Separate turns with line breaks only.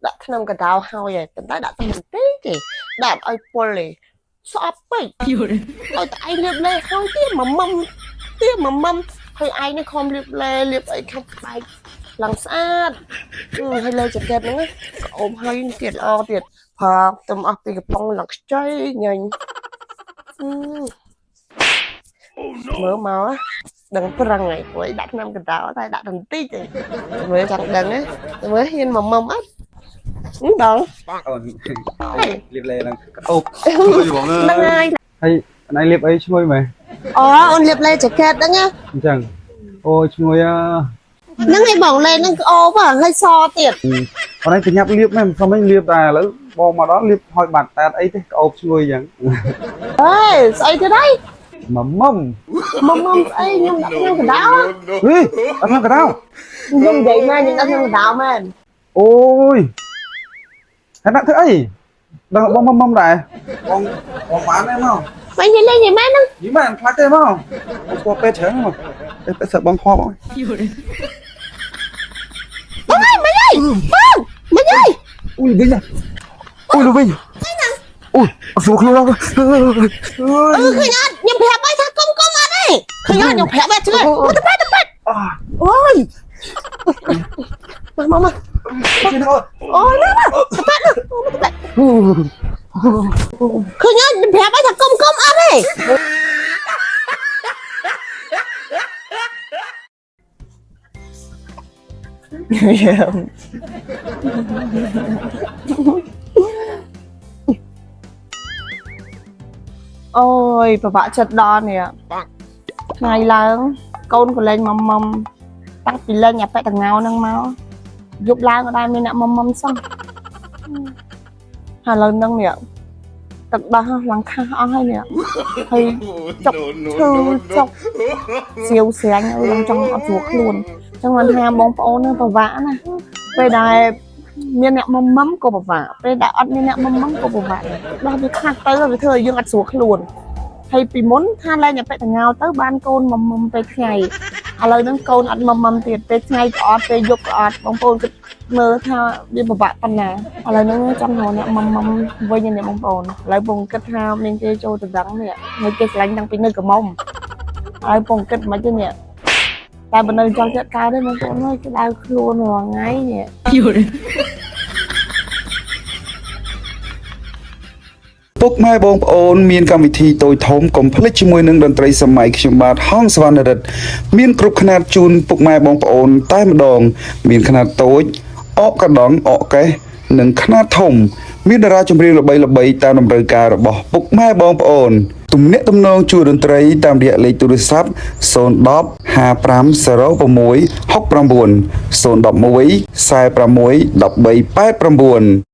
ដាក់ថ្នាំកដោហើយប៉ុន្តែដាក់តែបន្តិចទេដាក់ឲ្យពុលទេស្អប់ពេកឲ្យតែឯងលៀបលេហើយទៀតមួយមុំហើយឯងនេះខំលៀបលេលៀបអីខាត់បែកឡើងស្អាតហើយលើចាកេតហ្នឹងអូមហើយទៀតល្អទៀតផាទំអស់ពីកំប៉ុងឡើងខ្ចីញញមើលមកដឹងប្រឹងហើយព្រោះដាក់ថ្នាំកដោតែដាក់បន្តិចទេមើលចង់ដឹងមើលហ៊ានមួយមុំអត់បង
អូនលៀបលេឡើងអូប
ហ្នឹងហើយ
ហើយណៃលៀបអីឈ្ងុយមែន
អូអូនលៀបលេចាកេតហ្នឹងណា
អញ្ចឹងអូឈ្ងុយ
ហ្នឹងហើយបងលេហ្នឹងអូបហើយសទៀត
អូនឯងប្រញាប់លៀបមែនសុំឯងលៀបតែឥឡូវបងមកដល់លៀបហើយបាត់តែអីទេក្អូបឈ្ងុយអញ្ចឹង
អេស្អីទៀតហើយ
មុំ
ស្អីខ្ញុំដាក់ក្នុងកដោ
ហីអត់ក្នុងកដោ
ខ្ញុំនិយាយមកខ្ញុំដាក់ក្នុងកដោមែន
អូយហើយដាក់ធ្វើអីដល់បងមុំដែរបងបានទេមក
មិននិយាយលេងមែនហ្នឹង
និយាយមែនខ្លាចទេមកបងស្គាល់ពេទ្យច្រើនមកពេទ្យសើបងខប់អើយ
អូយមិនអីបងមិនអី
អូយវិញអូយលុយវិញអូយអត់ស្រួលខ្លួនឡើយ
ឃើញអត់ខ្ញុំប្រាប់ឲ្យថាកុំអត់ទេឃើញអត់ខ្ញុំប្រាប់ឲ្យជឿទៅប៉ែអូយមកអូយណាទៅប៉ែឃើញអត់ខ្ញុំប្រាប់ឲ្យថាកុំអត់ទេអូយពិបាកចិត្តដល់នេះថ្ងៃឡើងកូនកលេងមុំតាំងពីលេងអាប៉ែតងៅហ្នឹងមកយប់ឡើងក៏ដែរមានអ្នកមុំសោះហើយឥឡូវហ្នឹងនេះទឹកដោះឡើងខាស់អស់ហើយនេះហើយចុកឈឺចុកសៀវស្រាញ់ឡើងចង់អត់ស្រួលខ្លួនចឹងមិនថាបងប្អូននឹងពិបាកណាពេលដែលមានអ្នកមុំក៏ពិបាកពេលដែលអត់មានអ្នកមុំក៏ពិបាកដល់វាខាស់ទៅវាធ្វើឲ្យយើងអត់ស្រួលខ្លួនហើយពីមុនថាឡើងតែតងៅទៅបានកូនមុំពេលថ្ងៃឥឡូវហ្នឹងកូនអត់មុំទៀតពេលថ្ងៃក៏អត់ពេលយប់ក៏អត់បងប្អូនគិតមើលថាវាពិបាកប៉ុណ្ណាឥឡូវហ្នឹងចង់រកអ្នកមុំវិញអ្នកបងប្អូនឥឡូវបងគិតថាមានគេចូលទៅដឹងនេះហើយគេឆ្លាញ់តាំងពីនៅកំមុំហើយបងគិតមិនទេនេះតែបើនៅចង់ចិត្តកើតទេបងប្អូនហើយគេដៅខ្លួនរាល់ថ្ងៃនេះ
ពុកម៉ែបងប្អូនមានកម្មវិធីតូចធំកុំភ្លេចជាមួយនឹងតន្ត្រីសម័យខ្ញុំបាទហងសវណ្ណរិទ្ធមានគ្រប់ຂະຫນាតជូនពុកម៉ែបងប្អូនតែម្ដងមានຂະຫນាតតូចអកកដងអកកេះនិងຂະຫນាតធំមានតារាចម្រៀងល្បីៗតាមតម្រូវការរបស់ពុកម៉ែបងប្អូនទំនាក់ទំនងជួលតន្ត្រីតាមរយៈលេខទូរស័ព្ទ010 5506 69 011 46 1389